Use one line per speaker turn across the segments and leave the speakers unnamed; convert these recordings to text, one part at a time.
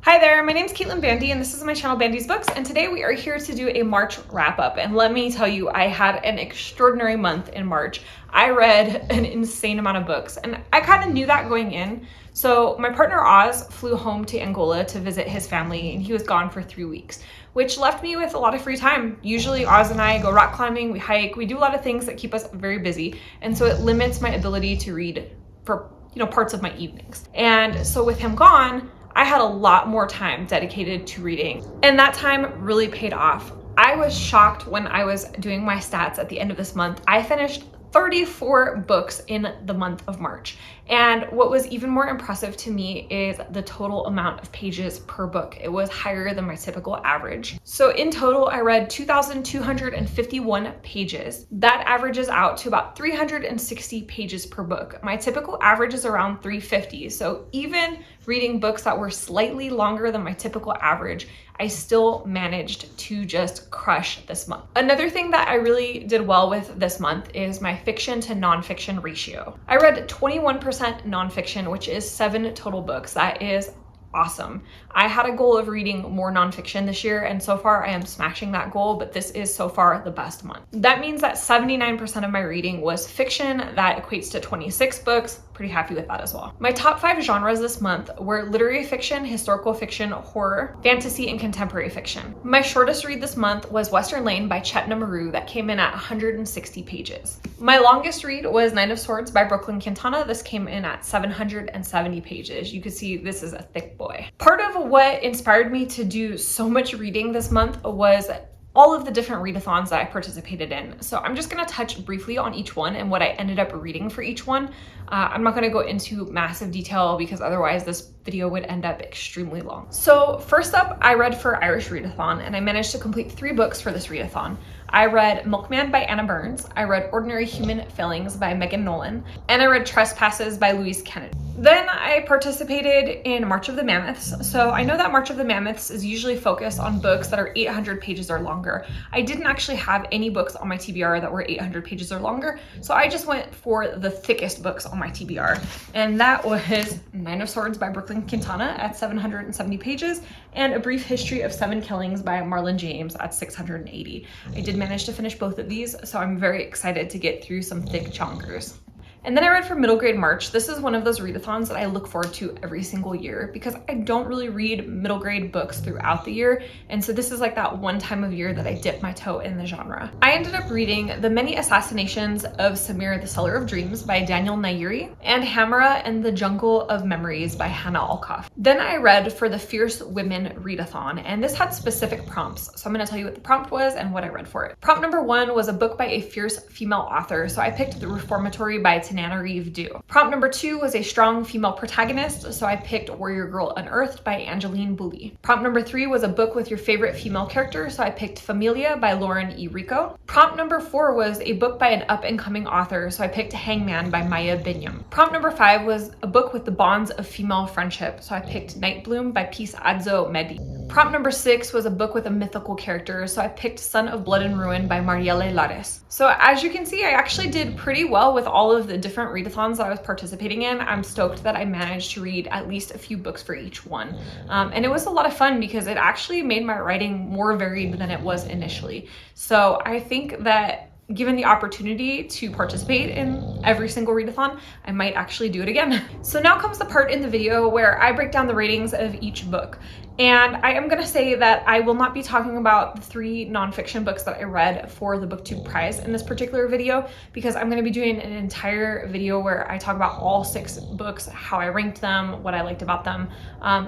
Hi there, my name is Caitlin Bandy and this is my channel Bandy's Books, and today we are here to do a March wrap-up. And let me tell you, I had an extraordinary month in March. I read an insane amount of books and I kind of knew that going in. So my partner Oz flew home to Angola to visit his family and he was gone for 3 weeks, which left me with a lot of free time. Usually Oz and I go rock climbing, we hike, we do a lot of things that keep us very busy, and so it limits my ability to read for parts of my evenings. And so with him gone, I had a lot more time dedicated to reading, and that time really paid off. I was shocked when I was doing my stats at the end of this month. I finished 34 books in the month of March. And what was even more impressive to me is the total amount of pages per book. It was higher than my typical average. So in total, I read 2,251 pages. That averages out to about 360 pages per book. My typical average is around 350. So even reading books that were slightly longer than my typical average, I still managed to just crush this month. Another thing that I really did well with this month is my fiction to nonfiction ratio. I read 21% nonfiction, which is 7 total books. That is awesome. I had a goal of reading more nonfiction this year, and so far I am smashing that goal, but this is so far the best month. That means that 79% of my reading was fiction. That equates to 26 books. Pretty happy with that as well. My top 5 genres this month were literary fiction, historical fiction, horror, fantasy, and contemporary fiction. My shortest read this month was Western Lane by Chet Namaru that came in at 160 pages. My longest read was Nine of Swords by Brooklyn Quintana. This came in at 770 pages. You can see this is a thick boy. Part of what inspired me to do so much reading this month was all of the different readathons that I participated in. So I'm just gonna touch briefly on each one and what I ended up reading for each one. I'm not gonna go into massive detail because otherwise this video would end up extremely long. So first up, I read for Irish Readathon and I managed to complete 3 books for this readathon. I read Milkman by Anna Burns, I read Ordinary Human Failings by Megan Nolan, and I read Trespasses by Louise Kennedy. Then I participated in March of the Mammoths. So I know that March of the Mammoths is usually focused on books that are 800 pages or longer. I didn't actually have any books on my TBR that were 800 pages or longer, so I just went for the thickest books on my TBR. And that was Nine of Swords by Brooklyn Quintana at 770 pages, and A Brief History of 7 Killings by Marlon James at 680. I did manage to finish both of these, so I'm very excited to get through some thick chonkers. And then I read for Middle Grade March. This is one of those readathons that I look forward to every single year because I don't really read middle grade books throughout the year. And so this is like that one time of year that I dip my toe in the genre. I ended up reading The Many Assassinations of Samir, the Seller of Dreams by Daniel Nayeri, and Hamara and the Jungle of Memories by Hannah Alkoff. Then I read for the Fierce Women Readathon, and this had specific prompts. So I'm gonna tell you what the prompt was and what I read for it. Prompt number 1 was a book by a fierce female author. So I picked The Reformatory by Tananarive Due. Prompt number 2 was a strong female protagonist, so I picked Warrior Girl Unearthed by Angeline Booley. Prompt number 3 was a book with your favorite female character, so I picked Familia by Lauren E. Rico. Prompt number 4 was a book by an up-and-coming author, so I picked Hangman by Maya Binyam. Prompt number 5 was a book with the bonds of female friendship, so I picked Nightbloom by Peace Adzo Medi. Prompt number 6 was a book with a mythical character, so I picked Son of Blood and Ruin by Marielle Lares. So as you can see, I actually did pretty well with all of the different readathons that I was participating in. I'm stoked that I managed to read at least a few books for each one. And it was a lot of fun because it actually made my writing more varied than it was initially. So I think that given the opportunity to participate in every single readathon, I might actually do it again. So now comes the part in the video where I break down the ratings of each book. And I am gonna say that I will not be talking about the 3 nonfiction books that I read for the BookTube prize in this particular video, because I'm gonna be doing an entire video where I talk about all 6 books, how I ranked them, what I liked about them.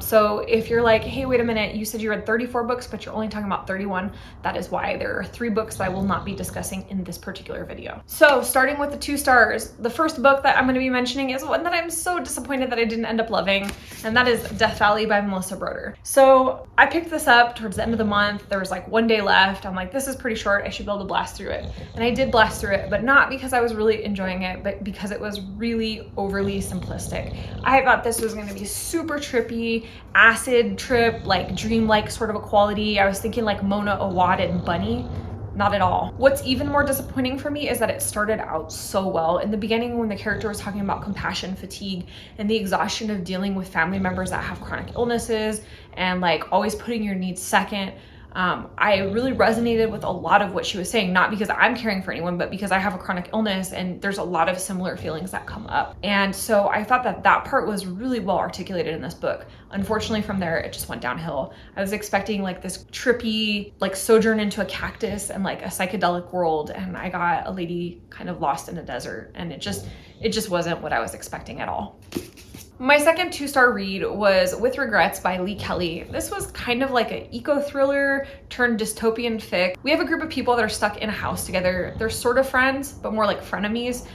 So if you're like, hey, wait a minute, you said you read 34 books, but you're only talking about 31, that is why. There are 3 books that I will not be discussing in this particular video. So starting with the 2 stars, the first book that I'm gonna be mentioning is one that I'm so disappointed that I didn't end up loving, and that is Death Valley by Melissa Broder. So I picked this up towards the end of the month. There was like 1 day left. I'm like, this is pretty short. I should be able to blast through it. And I did blast through it, but not because I was really enjoying it, but because it was really overly simplistic. I thought this was gonna be super trippy, acid trip, like dreamlike sort of a quality. I was thinking like Mona Awad and Bunny. not at all. What's even more disappointing for me is that it started out so well. In the beginning, when the character was talking about compassion fatigue and the exhaustion of dealing with family members that have chronic illnesses and like always putting your needs second, I really resonated with a lot of what she was saying, not because I'm caring for anyone, but because I have a chronic illness and there's a lot of similar feelings that come up. And so I thought that that part was really well articulated in this book. Unfortunately, from there, it just went downhill. I was expecting like this trippy, like sojourn into a cactus and like a psychedelic world. And I got a lady kind of lost in a desert, and it just wasn't what I was expecting at all. My second 2-star read was With Regrets by Lee Kelly. This was kind of like an eco-thriller turned dystopian fic. We have a group of people that are stuck in a house together. They're sort of friends, but more like frenemies.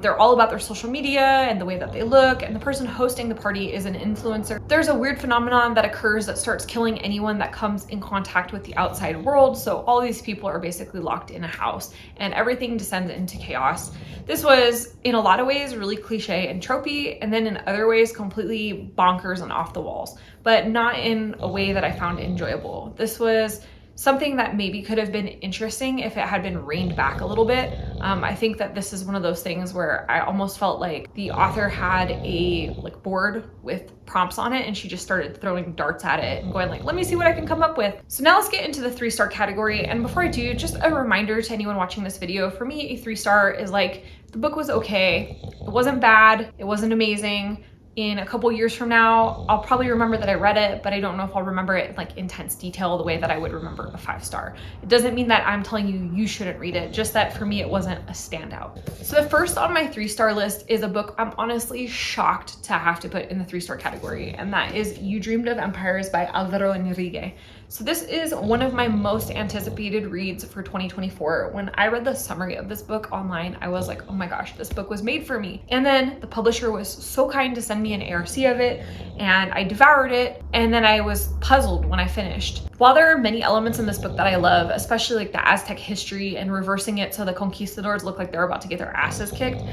They're all about their social media and the way that they look, and the person hosting the party is an influencer. There's a weird phenomenon that occurs that starts killing anyone that comes in contact with the outside world, so all these people are basically locked in a house, and everything descends into chaos. This was, in a lot of ways, really cliche and tropey, and then in other ways, completely bonkers and off the walls, but not in a way that I found enjoyable. This was something that maybe could have been interesting if it had been reined back a little bit. I think that this is one of those things where I almost felt like the author had a board with prompts on it, and she just started throwing darts at it and going like, let me see what I can come up with. So now let's get into the 3-star category. And before I do, just a reminder to anyone watching this video, for me, a 3-star is like, the book was okay. It wasn't bad. It wasn't amazing. In a couple years from now, I'll probably remember that I read it, but I don't know if I'll remember it in like intense detail the way that I would remember a 5-star. It doesn't mean that I'm telling you you shouldn't read it, just that for me it wasn't a standout. So the first on my 3-star list is a book I'm honestly shocked to have to put in the 3-star category, and that is You Dreamed of Empires by Alvaro Enrique. So this is one of my most anticipated reads for 2024. When I read the summary of this book online, I was like, oh my gosh, this book was made for me. And then the publisher was so kind to send me an ARC of it, and I devoured it, and then I was puzzled when I finished. While there are many elements in this book that I love, especially like the Aztec history and reversing it so the conquistadors look like they're about to get their asses kicked,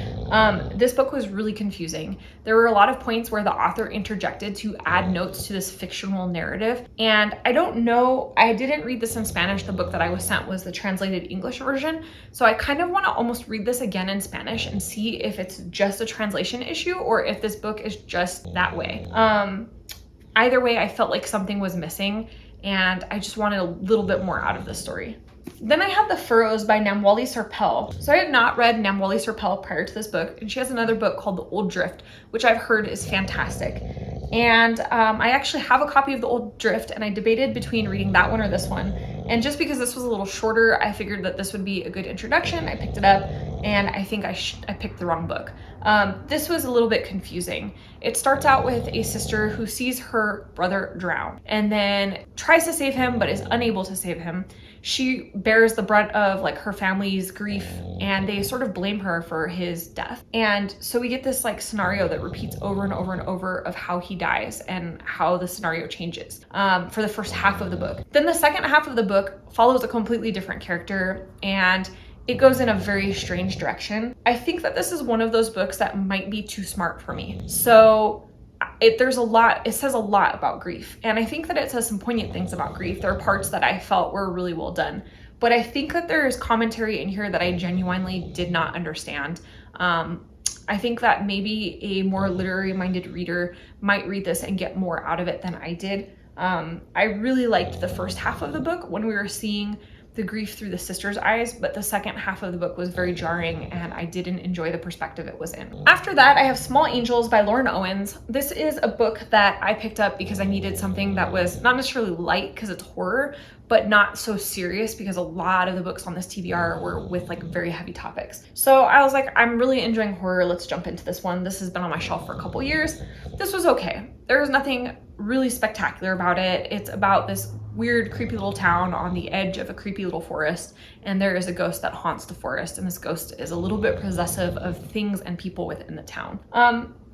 this book was really confusing. There were a lot of points where the author interjected to add notes to this fictional narrative, and I don't know, I didn't read this in Spanish. The book that I was sent was the translated English version, so I kind of want to almost read this again in Spanish and see if it's just a translation issue or if this book is just that way. Either way, I felt like something was missing, and I just wanted a little bit more out of the story. Then I have The Furrows by Namwali Serpell. So I had not read Namwali Serpell prior to this book, and she has another book called The Old Drift, which I've heard is fantastic. And I actually have a copy of The Old Drift, and I debated between reading that one or this one. And just because this was a little shorter, I figured that this would be a good introduction. I picked it up, and I think I picked the wrong book. This was a little bit confusing. It starts out with a sister who sees her brother drown and then tries to save him, but is unable to save him. She bears the brunt of like her family's grief, and they sort of blame her for his death. And so we get this like scenario that repeats over and over and over of how he dies and how the scenario changes for the first half of the book. Then the second half of the book follows a completely different character, and it goes in a very strange direction. I think that this is one of those books that might be too smart for me. So it says a lot about grief. And I think that it says some poignant things about grief. There are parts that I felt were really well done. But I think that there is commentary in here that I genuinely did not understand. I think that maybe a more literary minded reader might read this and get more out of it than I did. I really liked the first half of the book when we were seeing the grief through the sister's eyes, but the second half of the book was very jarring, and I didn't enjoy the perspective it was in. After that, I have Small Angels by Lauren Owens. This is a book that I picked up because I needed something that was not necessarily light because it's horror, but not so serious because a lot of the books on this TBR were with like very heavy topics. So I was like, I'm really enjoying horror. Let's jump into this one. This has been on my shelf for a couple years. This was okay. There was nothing really spectacular about it. It's about this weird, creepy little town on the edge of a creepy little forest, and there is a ghost that haunts the forest, and this ghost is a little bit possessive of things and people within the town.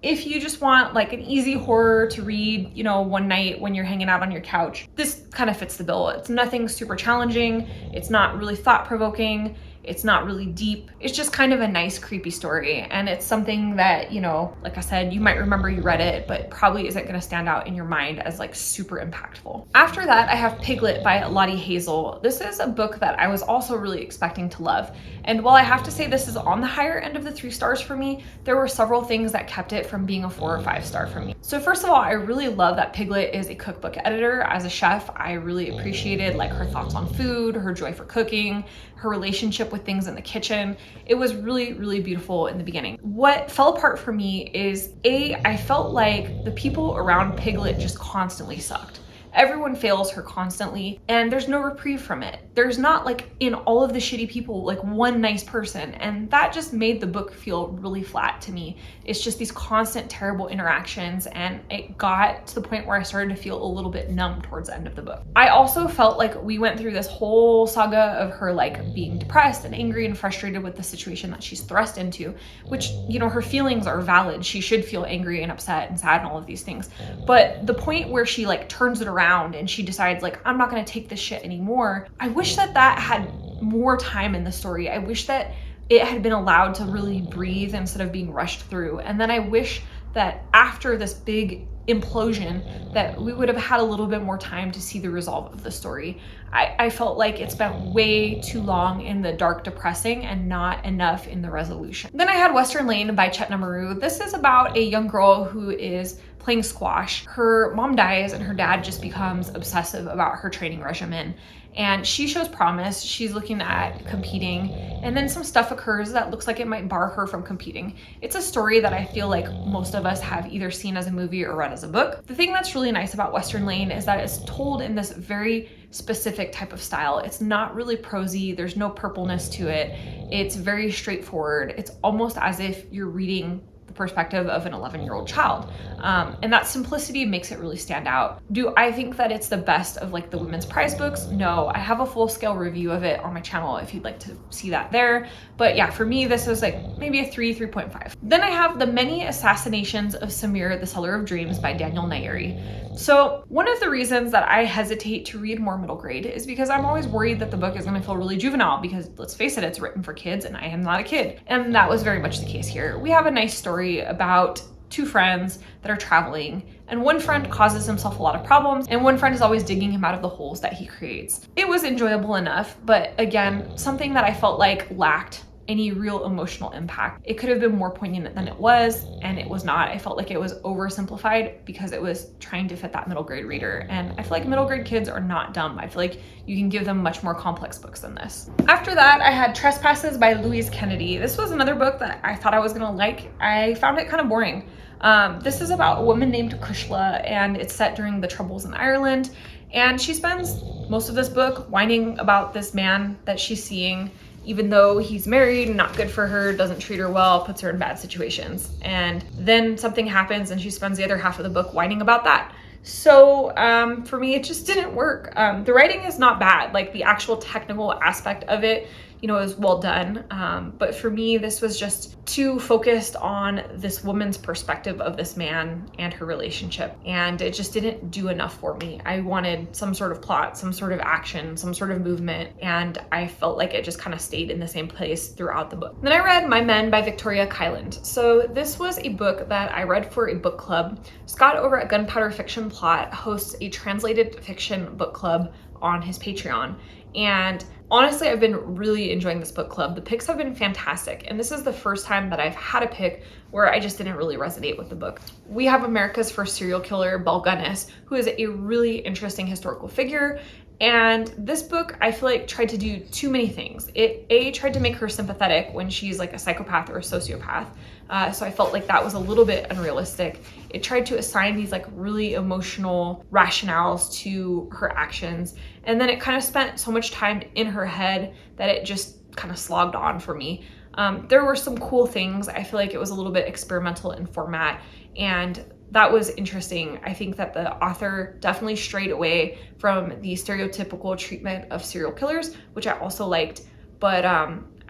If you just want like an easy horror to read, you know, one night when you're hanging out on your couch, this kind of fits the bill. It's nothing super challenging. It's not really thought-provoking. It's not really deep. It's just kind of a nice, creepy story. And it's something that, you know, like I said, you might remember you read it, but probably isn't gonna stand out in your mind as like super impactful. After that, I have Piglet by Lottie Hazell. This is a book that I was also really expecting to love. And while I have to say this is on the higher end of the 3 stars for me, there were several things that kept it from being a 4 or 5 star for me. So first of all, I really love that Piglet is a cookbook editor. As a chef, I really appreciated like her thoughts on food, her joy for cooking, her relationship with things in the kitchen. It was really, really beautiful in the beginning. What fell apart for me is I felt like the people around Piglet just constantly sucked. Everyone fails her constantly, and there's no reprieve from it. There's not like in all of the shitty people, like one nice person, and that just made the book feel really flat to me. It's just these constant terrible interactions, and it got to the point where I started to feel a little bit numb towards the end of the book. I also felt like we went through this whole saga of her like being depressed and angry and frustrated with the situation that she's thrust into, which, you know, her feelings are valid. She should feel angry and upset and sad and all of these things. But the point where she like turns it around and she decides like, I'm not gonna take this shit anymore. I wish that had more time in the story. I wish that it had been allowed to really breathe instead of being rushed through. And then I wish that after this big implosion that we would have had a little bit more time to see the resolve of the story. I felt like it spent way too long in the dark depressing and not enough in the resolution. Then I had Western Lane by Chetna Maru. This is about a young girl who is playing squash. Her mom dies and her dad just becomes obsessive about her training regimen. And she shows promise. She's looking at competing, and then some stuff occurs that looks like it might bar her from competing. It's a story that I feel like most of us have either seen as a movie or read as a book. The thing that's really nice about Western Lane is that it's told in this very specific type of style. It's not really prosy. There's no purpleness to it. It's very straightforward. It's almost as if you're reading the perspective of an 11-year-old child. And that simplicity makes it really stand out. Do I think that it's the best of like the women's prize books? No, I have a full-scale review of it on my channel if you'd like to see that there. But yeah, for me, this was like maybe a 3.5. Then I have The Many Assassinations of Samir, the Seller of Dreams by Daniel Nayeri. So one of the reasons that I hesitate to read more middle grade is because I'm always worried that the book is going to feel really juvenile, because let's face it, it's written for kids and I am not a kid. And that was very much the case here. We have a nice story about 2 friends that are traveling, and one friend causes himself a lot of problems and one friend is always digging him out of the holes that he creates. It was enjoyable enough, but again, something that I felt like lacked any real emotional impact. It could have been more poignant than it was, and it was not. I felt like it was oversimplified because it was trying to fit that middle grade reader, and I feel like middle grade kids are not dumb. I feel like you can give them much more complex books than this. After that, I had Trespasses by Louise Kennedy. This was another book that I thought I was gonna like. I found it kind of boring. This is about a woman named Kushla, and it's set during the Troubles in Ireland, and she spends most of this book whining about this man that she's seeing, even though he's married, not good for her, doesn't treat her well, puts her in bad situations. And then something happens and she spends the other half of the book whining about that. So for me, it just didn't work. The writing is not bad, like the actual technical aspect of it, you know, is well done. But for me, this was just too focused on this woman's perspective of this man and her relationship. And it just didn't do enough for me. I wanted some sort of plot, some sort of action, some sort of movement. And I felt like it just kind of stayed in the same place throughout the book. Then I read My Men by Victoria Kielland. So this was a book that I read for a book club. Scott over at Gunpowder Fiction Plot hosts a translated fiction book club on his Patreon. And honestly, I've been really enjoying this book club. The picks have been fantastic. And this is the first time that I've had a pick where I just didn't really resonate with the book. We have America's first serial killer, Belle Gunness, who is a really interesting historical figure. And this book, I feel like, tried to do too many things. It tried to make her sympathetic when she's like a psychopath or a sociopath. So I felt like that was a little bit unrealistic. It tried to assign these like really emotional rationales to her actions. And then it kind of spent so much time in her head that it just kind of slogged on for me. There were some cool things. I feel like it was a little bit experimental in format, and that was interesting. I think that the author definitely strayed away from the stereotypical treatment of serial killers, which I also liked. But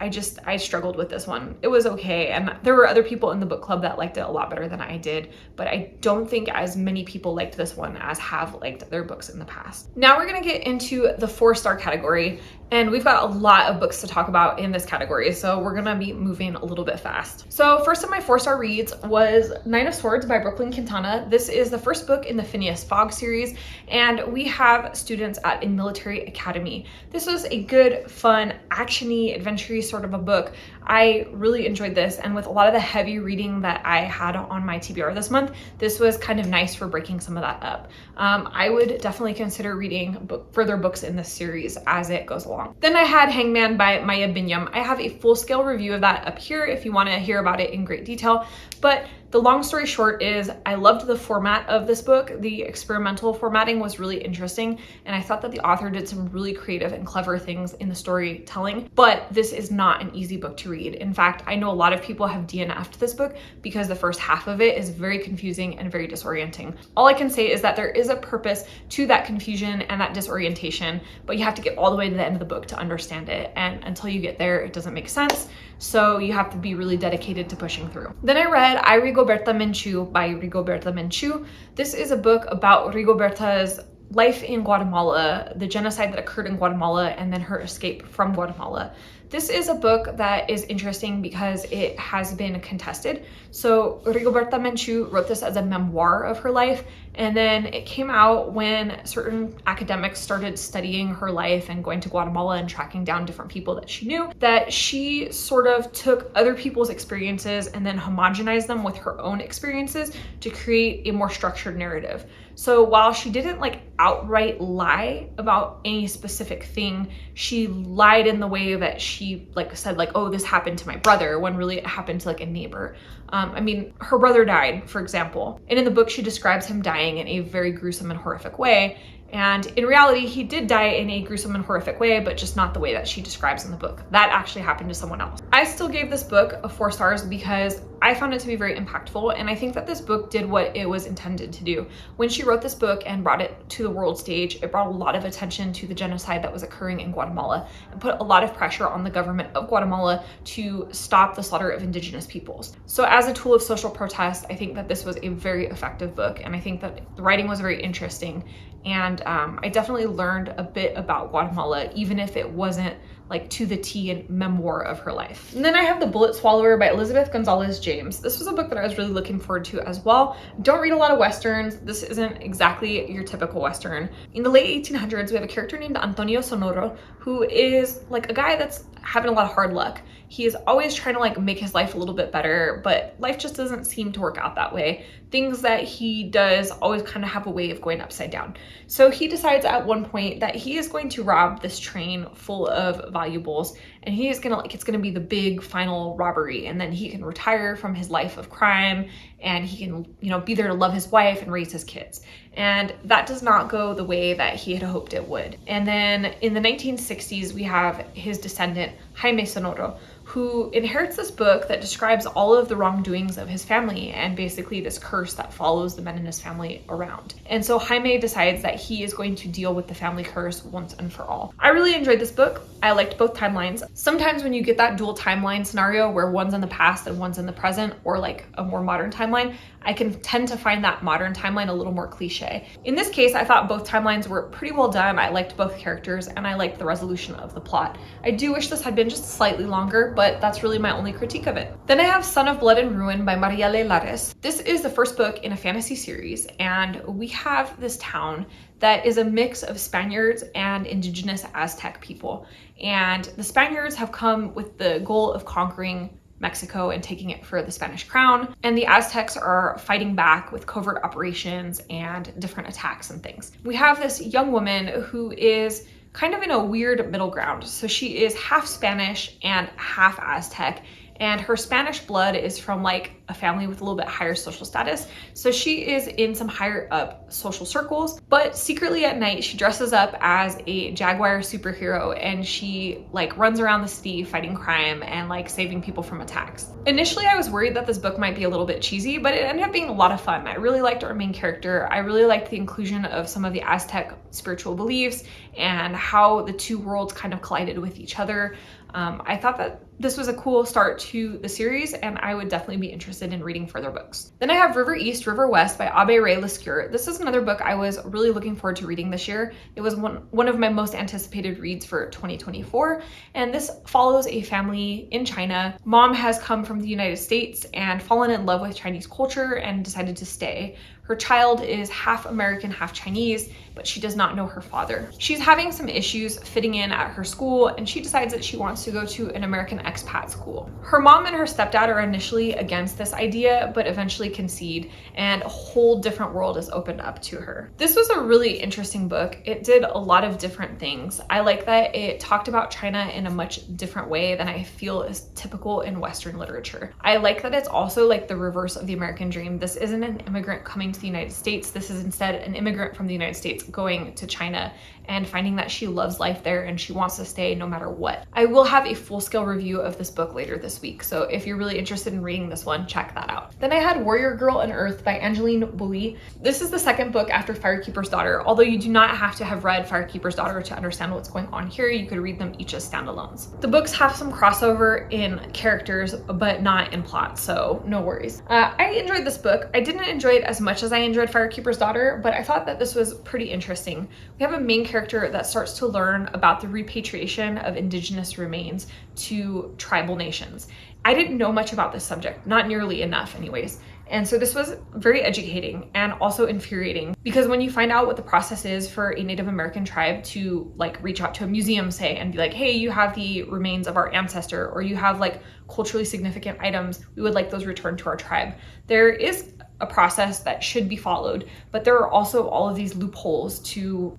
I struggled with this one. It was okay, and there were other people in the book club that liked it a lot better than I did, but I don't think as many people liked this one as have liked their books in the past. Now we're gonna get into the 4-star category, and we've got a lot of books to talk about in this category, so we're gonna be moving a little bit fast. So first of my 4-star reads was 9 of Swords by Brooklyn Quintana. This is the first book in the Phineas Fogg series, and we have students at a military academy. This was a good, fun, action-y, adventure-y sort of a book. I really enjoyed this, and with a lot of the heavy reading that I had on my TBR this month, this was kind of nice for breaking some of that up. I would definitely consider reading further books in this series as it goes along. Then I had Hangman by Maya Binyam. I have a full-scale review of that up here if you want to hear about it in great detail, but the long story short is I loved the format of this book. The experimental formatting was really interesting, and I thought that the author did some really creative and clever things in the storytelling, but this is not an easy book to read. In fact, I know a lot of people have DNF'd this book because the first half of it is very confusing and very disorienting. All I can say is that there is a purpose to that confusion and that disorientation, but you have to get all the way to the end of the book to understand it, and until you get there, it doesn't make sense. So you have to be really dedicated to pushing through. Then I read I, Rigoberta Menchú by Rigoberta Menchú. This is a book about Rigoberta's life in Guatemala, the genocide that occurred in Guatemala, and then her escape from Guatemala. This is a book that is interesting because it has been contested. So Rigoberta Menchú wrote this as a memoir of her life, and then it came out when certain academics started studying her life and going to Guatemala and tracking down different people that she knew, that she sort of took other people's experiences and then homogenized them with her own experiences to create a more structured narrative. So while she didn't like outright lie about any specific thing, she lied in the way that she like said like, oh, this happened to my brother, when really it happened to like a neighbor. I mean, her brother died, for example, and in the book she describes him dying in a very gruesome and horrific way. And in reality, he did die in a gruesome and horrific way, but just not the way that she describes in the book. That actually happened to someone else. I still gave this book a 4 stars because I found it to be very impactful, and I think that this book did what it was intended to do. When she wrote this book and brought it to the world stage, it brought a lot of attention to the genocide that was occurring in Guatemala and put a lot of pressure on the government of Guatemala to stop the slaughter of indigenous peoples. So as a tool of social protest, I think that this was a very effective book, and I think that the writing was very interesting. And I definitely learned a bit about Guatemala, even if it wasn't like to the T and memoir of her life. And then I have The Bullet Swallower by Elizabeth Gonzalez James. This was a book that I was really looking forward to as well. Don't read a lot of Westerns. This isn't exactly your typical Western. In the late 1800s, we have a character named Antonio Sonoro, who is like a guy that's having a lot of hard luck. He is always trying to like make his life a little bit better, but life just doesn't seem to work out that way. Things that he does always kind of have a way of going upside down. So he decides at one point that he is going to rob this train full of valuables, and he is gonna like, it's gonna be the big final robbery, and then he can retire from his life of crime, and he can, you know, be there to love his wife and raise his kids. And that does not go the way that he had hoped it would. And then in the 1960s, we have his descendant, Jaime Sonoro, who inherits this book that describes all of the wrongdoings of his family and basically this curse that follows the men in his family around. And so Jaime decides that he is going to deal with the family curse once and for all. I really enjoyed this book. I liked both timelines. Sometimes when you get that dual timeline scenario where one's in the past and one's in the present, or like a more modern timeline, I can tend to find that modern timeline a little more cliche. In this case, I thought both timelines were pretty well done. I liked both characters and I liked the resolution of the plot. I do wish this had been just slightly longer, but that's really my only critique of it. Then I have Son of Blood and Ruin by Marielle Lares. This is the first book in a fantasy series, and we have this town that is a mix of Spaniards and indigenous Aztec people. And the Spaniards have come with the goal of conquering Mexico and taking it for the Spanish crown. And the Aztecs are fighting back with covert operations and different attacks and things. We have this young woman who is kind of in a weird middle ground. So she is half Spanish and half Aztec, and her Spanish blood is from like a family with a little bit higher social status. So she is in some higher up social circles, but secretly at night she dresses up as a jaguar superhero and she like runs around the city fighting crime and like saving people from attacks. Initially I was worried that this book might be a little bit cheesy, but it ended up being a lot of fun. I really liked our main character. I really liked the inclusion of some of the Aztec spiritual beliefs and how the two worlds kind of collided with each other. I thought that this was a cool start to the series, and I would definitely be interested in reading further books. Then I have River East, River West by Aube Lescure. This is another book I was really looking forward to reading this year. It was one of my most anticipated reads for 2024, and this follows a family in China. Mom has come from the United States and fallen in love with Chinese culture and decided to stay. Her child is half American, half Chinese, but she does not know her father. She's having some issues fitting in at her school, and she decides that she wants to go to an American expat school. Her mom and her stepdad are initially against this idea, but eventually concede, and a whole different world is opened up to her. This was a really interesting book. It did a lot of different things. I like that it talked about China in a much different way than I feel is typical in Western literature. I like that it's also like the reverse of the American dream. This isn't an immigrant coming to the United States. This is instead an immigrant from the United States going to China and finding that she loves life there and she wants to stay no matter what. I will have a full-scale review of this book later this week, so if you're really interested in reading this one, check that out. Then I had Warrior Girl on Earth by Angeline Boulley. This is the second book after Firekeeper's Daughter. Although you do not have to have read Firekeeper's Daughter to understand what's going on here, you could read them each as standalones. The books have some crossover in characters, but not in plot, so no worries. I enjoyed this book. I didn't enjoy it as much as I enjoyed Firekeeper's Daughter, but I thought that this was pretty interesting. We have a main character that starts to learn about the repatriation of indigenous remains to tribal nations. I didn't know much about this subject, not nearly enough anyways. And so this was very educating and also infuriating, because when you find out what the process is for a Native American tribe to like reach out to a museum, say, and be like, hey, you have the remains of our ancestor, or you have like culturally significant items, we would like those returned to our tribe. There is a process that should be followed, but there are also all of these loopholes to,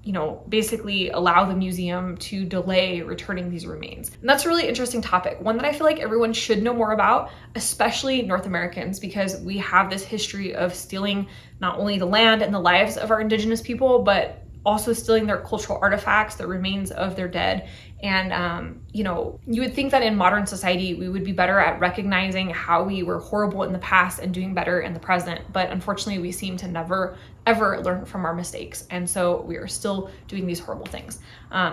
basically allow the museum to delay returning these remains. And that's a really interesting topic, one that I feel like everyone should know more about, especially North Americans, because we have this history of stealing not only the land and the lives of our indigenous people, but also stealing their cultural artifacts, the remains of their dead. And, you would think that in modern society, we would be better at recognizing how we were horrible in the past and doing better in the present. But unfortunately, we seem to never, ever learn from our mistakes. And so we are still doing these horrible things.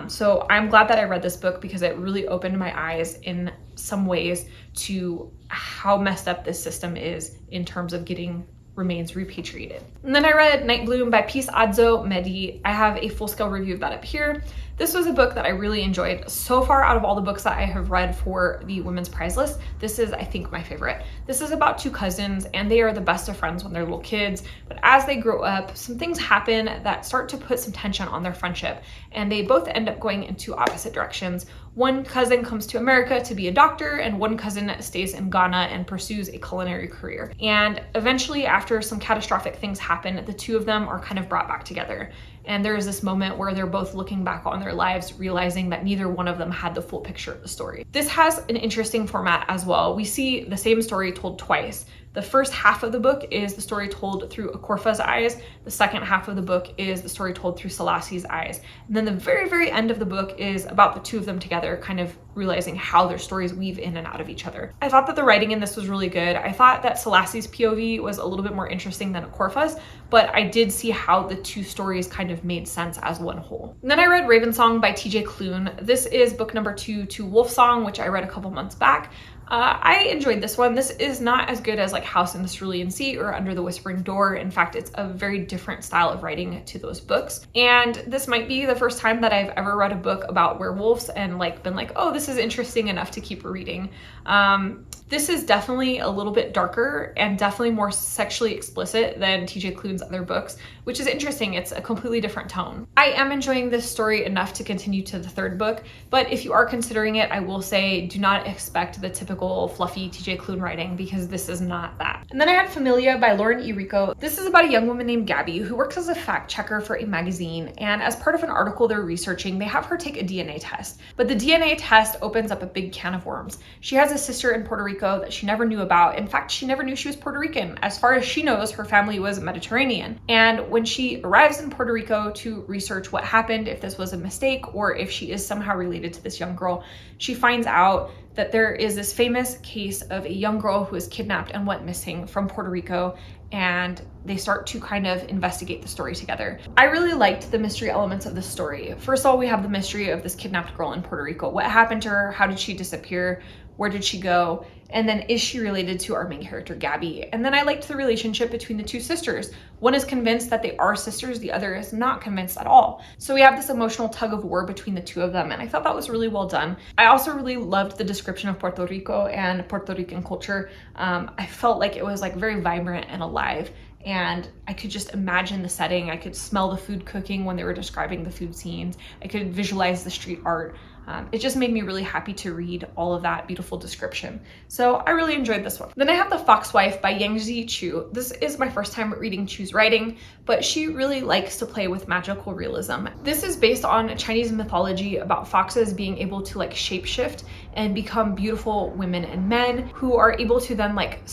So I'm glad that I read this book because it really opened my eyes in some ways to how messed up this system is in terms of getting remains repatriated. And then I read Night Bloom by Peace Adzo Mehdi. I have a full-scale review of that up here. This was a book that I really enjoyed. So far out of all the books that I have read for the Women's Prize list, this is, I think, my favorite. This is about two cousins, and they are the best of friends when they're little kids, but as they grow up, some things happen that start to put some tension on their friendship, and they both end up going into opposite directions. One cousin comes to America to be a doctor, and one cousin stays in Ghana and pursues a culinary career. And eventually, after some catastrophic things happen, the two of them are kind of brought back together. And there is this moment where they're both looking back on their lives, realizing that neither one of them had the full picture of the story. This has an interesting format as well. We see the same story told twice. The first half of the book is the story told through Akorfa's eyes. The second half of the book is the story told through Selassie's eyes. And then the very, very end of the book is about the two of them together, kind of realizing how their stories weave in and out of each other. I thought that the writing in this was really good. I thought that Selassie's POV was a little bit more interesting than Akorfa's, but I did see how the two stories kind of made sense as one whole. And then I read Ravensong by TJ Klune. This is book number 2 to Wolfsong, which I read a couple months back. I enjoyed this one. This is not as good as like House in the Cerulean Sea or Under the Whispering Door. In fact, it's a very different style of writing to those books. And this might be the first time that I've ever read a book about werewolves and like been like, oh, this is interesting enough to keep reading. This is definitely a little bit darker and definitely more sexually explicit than TJ Klune's other books, which is interesting. It's a completely different tone. I am enjoying this story enough to continue to the third book, but if you are considering it, I will say do not expect the typical fluffy TJ Klune writing because this is not that. And then I had Familia by Lauren E. Rico. This is about a young woman named Gabby who works as a fact checker for a magazine, and as part of an article they're researching, they have her take a DNA test. But the DNA test opens up a big can of worms. She has a sister in Puerto Rico that she never knew about. In fact, she never knew she was Puerto Rican. As far as she knows, her family was Mediterranean. And when she arrives in Puerto Rico to research what happened, if this was a mistake or if she is somehow related to this young girl, she finds out that there is this famous case of a young girl who was kidnapped and went missing from Puerto Rico. and they start to kind of investigate the story together. I really liked the mystery elements of the story. First of all, we have the mystery of this kidnapped girl in Puerto Rico. What happened to her? How did she disappear? Where did she go? And then is she related to our main character, Gabby? And then I liked the relationship between the two sisters. One is convinced that they are sisters, the other is not convinced at all. So we have this emotional tug of war between the two of them, and I thought that was really well done. I also really loved the description of Puerto Rico and Puerto Rican culture. I felt like it was like very vibrant and alive, and I could just imagine the setting. I could smell the food cooking when they were describing the food scenes. I could visualize the street art. It just made me really happy to read all of that beautiful description. So I really enjoyed this one. Then I have The Foxwife by Yangzi Chu. This is my first time reading Chu's writing, but she really likes to play with magical realism. This is based on Chinese mythology about foxes being able to like shapeshift and become beautiful women and men who are able to then like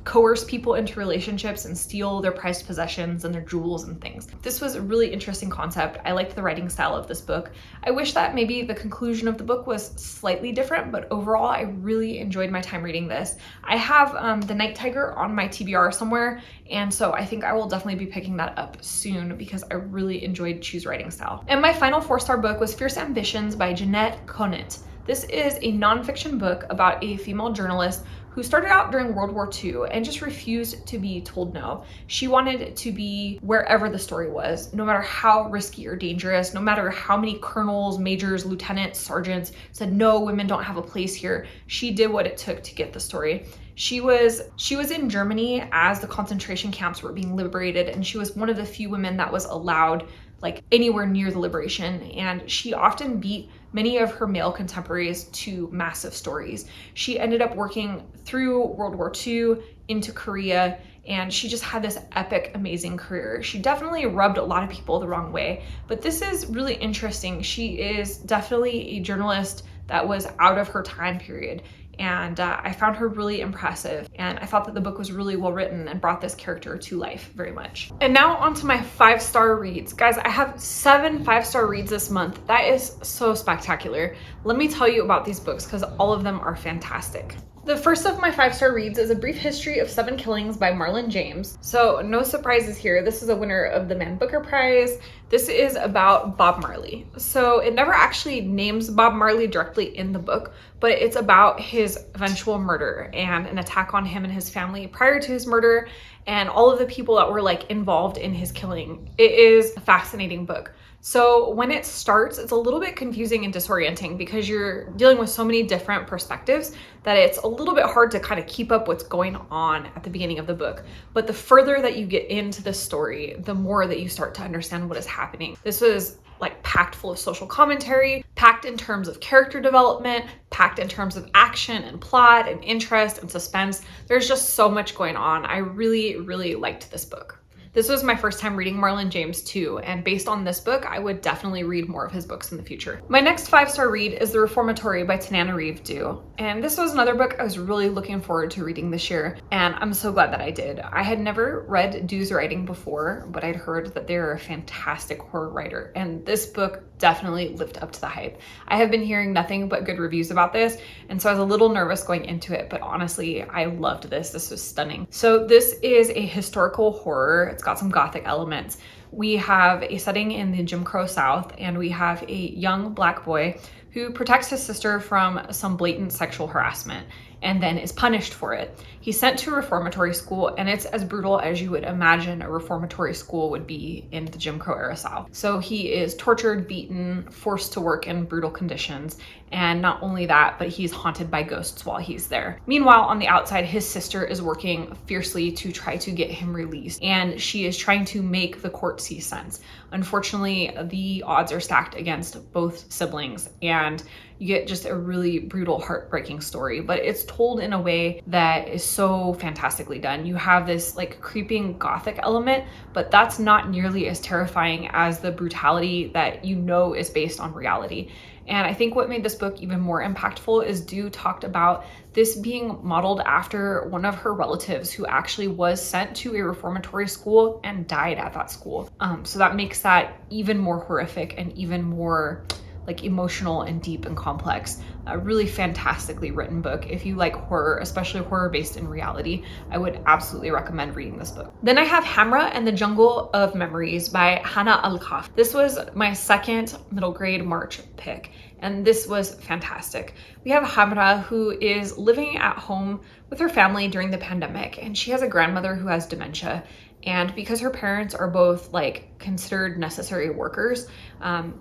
coerce people into relationships and steal their prized possessions and their jewels and things. This was a really interesting concept. I liked the writing style of this book. I wish that maybe the conclusion of the book was slightly different, but overall I really enjoyed my time reading this. I have The Night Tiger on my TBR somewhere, and so I think I will definitely be picking that up soon because I really enjoyed Chu's writing style. And my final 4-star book was Fierce Ambitions by Jennet Conant. This is a nonfiction book about a female journalist who started out during World War II and just refused to be told no. She wanted to be wherever the story was, no matter how risky or dangerous, no matter how many colonels, majors, lieutenants, sergeants said, no, women don't have a place here. She did what it took to get the story. She was in Germany as the concentration camps were being liberated, and she was one of the few women that was allowed like anywhere near the liberation, and she often beat many of her male contemporaries to massive stories. She ended up working through World War II into Korea, and she just had this epic, amazing career. She definitely rubbed a lot of people the wrong way, but this is really interesting. She is definitely a journalist that was out of her time period. And I found her really impressive, and I thought that the book was really well written and brought this character to life very much. And now on to my 5-star reads. Guys, I have 7 5-star reads this month. That is so spectacular. Let me tell you about these books because all of them are fantastic. The first of my 5-star reads is A Brief History of 7 Killings by Marlon James. So no surprises here. This is a winner of the Man Booker Prize. This is about Bob Marley. So it never actually names Bob Marley directly in the book, but it's about his eventual murder and an attack on him and his family prior to his murder and all of the people that were like involved in his killing. It is a fascinating book. So when it starts, it's a little bit confusing and disorienting because you're dealing with so many different perspectives that it's a little bit hard to kind of keep up what's going on at the beginning of the book. But the further that you get into the story, the more that you start to understand what is happening. This was like packed full of social commentary, packed in terms of character development, packed in terms of action and plot and interest and suspense. There's just so much going on. I really, really liked this book. This was my first time reading Marlon James too, and based on this book, I would definitely read more of his books in the future. My next 5-star read is The Reformatory by Tananarive Due, and this was another book I was really looking forward to reading this year, and I'm so glad that I did. I had never read Due's writing before, but I'd heard that they're a fantastic horror writer, and this book definitely lived up to the hype. I have been hearing nothing but good reviews about this, and so I was a little nervous going into it, but honestly, I loved this. This was stunning. So this is a historical horror. It's got some gothic elements. We have a setting in the Jim Crow South, and we have a young Black boy who protects his sister from some blatant sexual harassment and then is punished for it. He's sent to a reformatory school, and it's as brutal as you would imagine a reformatory school would be in the Jim Crow era South. So he is tortured, beaten, forced to work in brutal conditions, and not only that, but he's haunted by ghosts while he's there. Meanwhile, on the outside, his sister is working fiercely to try to get him released, and she is trying to make the court see sense. Unfortunately, the odds are stacked against both siblings, and you get just a really brutal, heartbreaking story, but it's told in a way that is so fantastically done. You have this like creeping gothic element, but that's not nearly as terrifying as the brutality that you know is based on reality. And I think what made this book even more impactful is Due talked about this being modeled after one of her relatives who actually was sent to a reformatory school and died at that school. So that makes that even more horrific and even more like emotional and deep and complex. A really fantastically written book. If you like horror, especially horror based in reality, I would absolutely recommend reading this book. Then I have Hamra and the Jungle of Memories by Hannah Al-Khaf. This was my second middle grade March pick, and this was fantastic. We have Hamra, who is living at home with her family during the pandemic, and she has a grandmother who has dementia. And because her parents are both like considered necessary workers,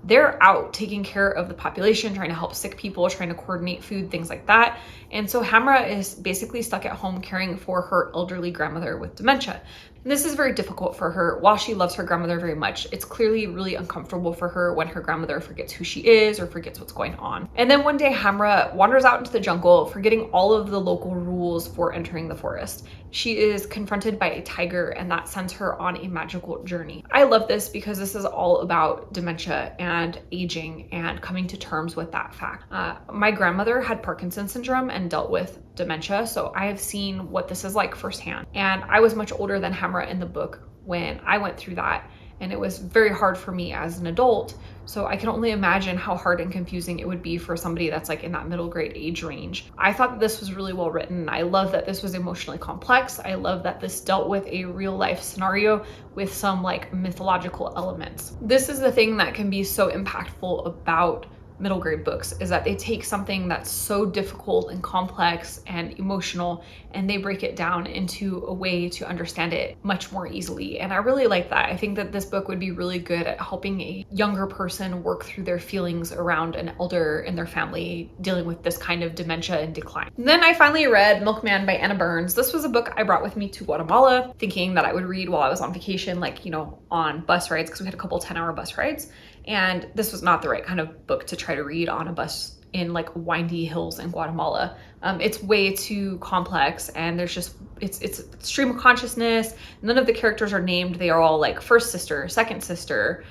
they're out taking care of the population, trying to help sick people, trying to coordinate food, things like that. And so Hamra is basically stuck at home caring for her elderly grandmother with dementia. And this is very difficult for her. While she loves her grandmother very much, it's clearly really uncomfortable for her when her grandmother forgets who she is or forgets what's going on. And then one day Hamra wanders out into the jungle, forgetting all of the local rules for entering the forest. She is confronted by a tiger, and that sends her on a magical journey. I love this because this is all about dementia and aging and coming to terms with that fact. My grandmother had Parkinson's syndrome and dealt with dementia, so I have seen what this is like firsthand. And I was much older than Hamra in the book when I went through that, and it was very hard for me as an adult. So I can only imagine how hard and confusing it would be for somebody that's like in that middle grade age range. I thought that this was really well written. I love that this was emotionally complex. I love that this dealt with a real life scenario with some like mythological elements. This is the thing that can be so impactful about middle grade books, is that they take something that's so difficult and complex and emotional, and they break it down into a way to understand it much more easily. And I really like that. I think that this book would be really good at helping a younger person work through their feelings around an elder in their family dealing with this kind of dementia and decline. And then I finally read Milkman by Anna Burns. This was a book I brought with me to Guatemala, thinking that I would read while I was on vacation, like, you know, on bus rides, because we had a couple 10-hour bus rides. And this was not the right kind of book to try to read on a bus in like windy hills in Guatemala. It's way too complex, and there's just, it's stream of consciousness. None of the characters are named. They are all like first sister, second sister,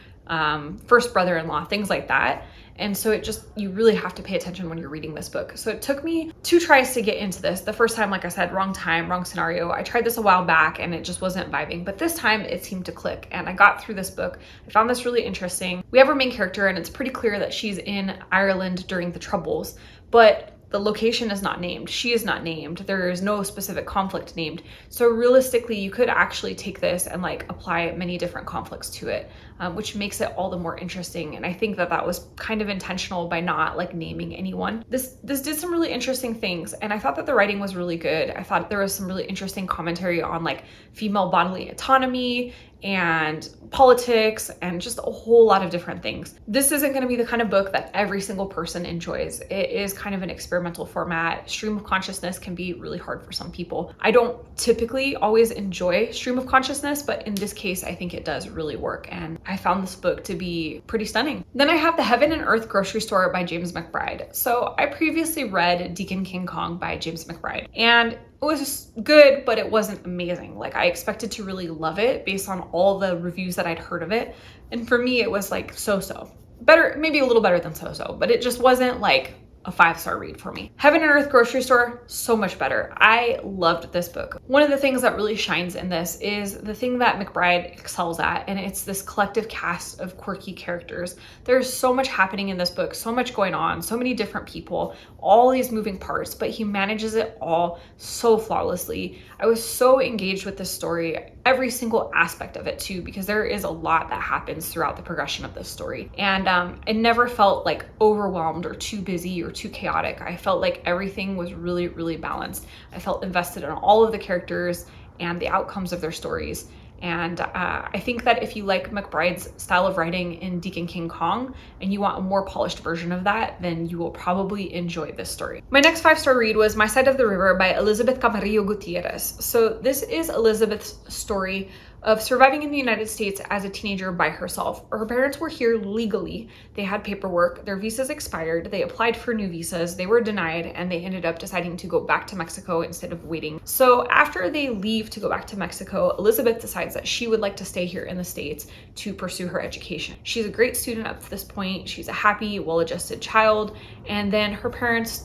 first brother-in-law, things like that. And so you really have to pay attention when you're reading this book. So it took me 2 tries to get into this. The first time, like I said, wrong time, wrong scenario. I tried this a while back and it just wasn't vibing, but this time it seemed to click, and I got through this book. I found this really interesting. We have our main character, and it's pretty clear that she's in Ireland during the Troubles, but the location is not named. She is not named. There is no specific conflict named. So realistically, you could actually take this and like apply many different conflicts to it, which makes it all the more interesting. And I think that that was kind of intentional by not like naming anyone. This did some really interesting things, and I thought that the writing was really good. I thought there was some really interesting commentary on like female bodily autonomy and politics and just a whole lot of different things. This isn't going to be the kind of book that every single person enjoys. It is kind of an experimental format. Stream of consciousness can be really hard for some people. I don't typically always enjoy stream of consciousness, but in this case, I think it does really work, and I found this book to be pretty stunning. Then I have The Heaven and Earth Grocery Store by James McBride. So I previously read Deacon King Kong by James McBride, and it was just good, but it wasn't amazing. Like, I expected to really love it based on all the reviews that I'd heard of it. And for me, it was like so-so. Better, maybe a little better than so-so, but it just wasn't like a 5-star read for me. Heaven and Earth Grocery Store, so much better. I loved this book. One of the things that really shines in this is the thing that McBride excels at, and it's this collective cast of quirky characters. There's so much happening in this book, so much going on, so many different people, all these moving parts, but he manages it all so flawlessly. I was so engaged with this story, every single aspect of it too, because there is a lot that happens throughout the progression of this story. And it never felt like overwhelmed or too busy or too chaotic. I felt like everything was really, really balanced. I felt invested in all of the characters and the outcomes of their stories. And I think that if you like McBride's style of writing in Deacon King Kong and you want a more polished version of that, then you will probably enjoy this story. My next 5-star read was My Side of the River by Elizabeth Camarillo Gutierrez. So this is Elizabeth's story of surviving in the United States as a teenager by herself. Her parents were here legally. They had paperwork, their visas expired, they applied for new visas, they were denied, and they ended up deciding to go back to Mexico instead of waiting. So after they leave to go back to Mexico, Elizabeth decides that she would like to stay here in the States to pursue her education. She's a great student up to this point. She's a happy, well-adjusted child. And then her parents,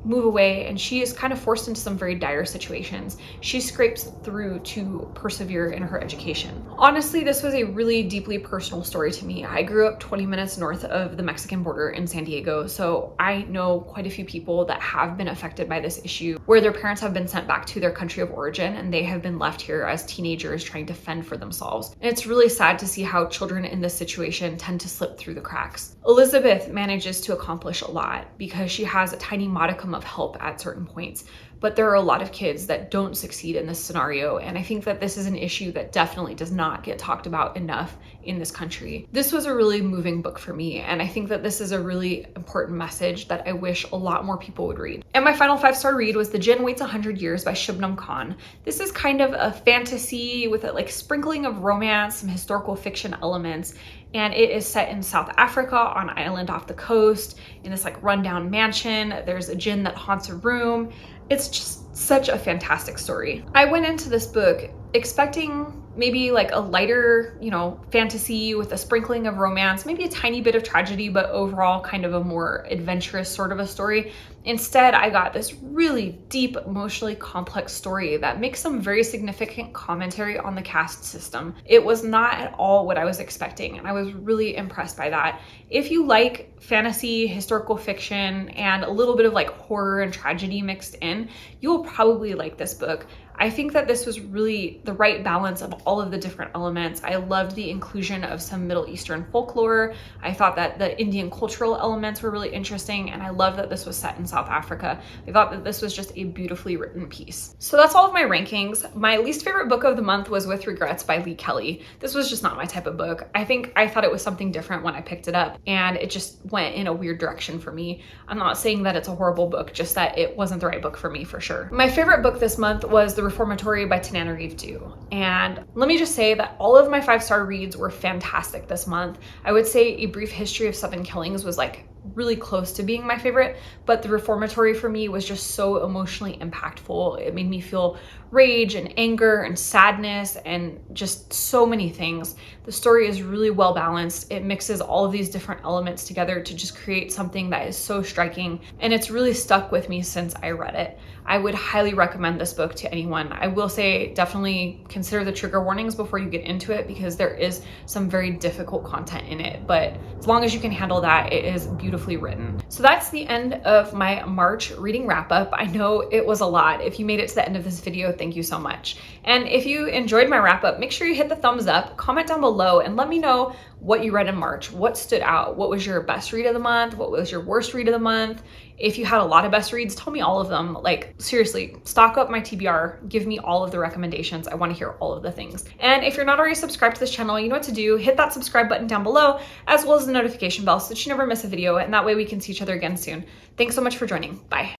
move away, and she is kind of forced into some very dire situations. She scrapes through to persevere in her education. Honestly, this was a really deeply personal story to me. I grew up 20 minutes north of the Mexican border in San Diego, so I know quite a few people that have been affected by this issue, where their parents have been sent back to their country of origin and they have been left here as teenagers trying to fend for themselves. And it's really sad to see how children in this situation tend to slip through the cracks. Elizabeth manages to accomplish a lot because she has a tiny modicum of help at certain points, but there are a lot of kids that don't succeed in this scenario, and I think that this is an issue that definitely does not get talked about enough in this country. This was a really moving book for me, and I think that this is a really important message that I wish a lot more people would read. And my final 5-star read was The Djinn Waits 100 Years by Shubnum Khan. This is kind of a fantasy with a like sprinkling of romance, some historical fiction elements, and it is set in South Africa on an island off the coast in this like rundown mansion. There's a djinn that haunts a room. It's just such a fantastic story. I went into this book expecting maybe like a lighter, fantasy with a sprinkling of romance, maybe a tiny bit of tragedy, but overall kind of a more adventurous sort of a story. Instead, I got this really deep, emotionally complex story that makes some very significant commentary on the caste system. It was not at all what I was expecting, and I was really impressed by that. If you like fantasy, historical fiction, and a little bit of like horror and tragedy mixed in, you will probably like this book. I think that this was really the right balance of all of the different elements. I loved the inclusion of some Middle Eastern folklore. I thought that the Indian cultural elements were really interesting, and I love that this was set in South Africa. I thought that this was just a beautifully written piece. So that's all of my rankings. My least favorite book of the month was With Regrets by Lee Kelly. This was just not my type of book. I thought it was something different when I picked it up, and it just went in a weird direction for me. I'm not saying that it's a horrible book, just that it wasn't the right book for me for sure. My favorite book this month was The Reformatory by Tananarive Due. And let me just say that all of my 5-star reads were fantastic this month. I would say A Brief History of 7 Killings was like really close to being my favorite, but The Reformatory for me was just so emotionally impactful. It made me feel rage and anger and sadness and just so many things. The story is really well balanced. It mixes all of these different elements together to just create something that is so striking, and it's really stuck with me since I read it. I would highly recommend this book to anyone. I will say definitely consider the trigger warnings before you get into it, because there is some very difficult content in it, but as long as you can handle that, it is beautifully written. So that's the end of my March reading wrap up. I know it was a lot. If you made it to the end of this video, thank you so much. And if you enjoyed my wrap up, make sure you hit the thumbs up, comment down below, and let me know what you read in March. What stood out? What was your best read of the month? What was your worst read of the month? If you had a lot of best reads, tell me all of them. Like seriously, stock up my TBR, give me all of the recommendations. I want to hear all of the things. And if you're not already subscribed to this channel, you know what to do. Hit that subscribe button down below, as well as the notification bell so that you never miss a video, and that way we can see each other again soon. Thanks so much for joining. Bye.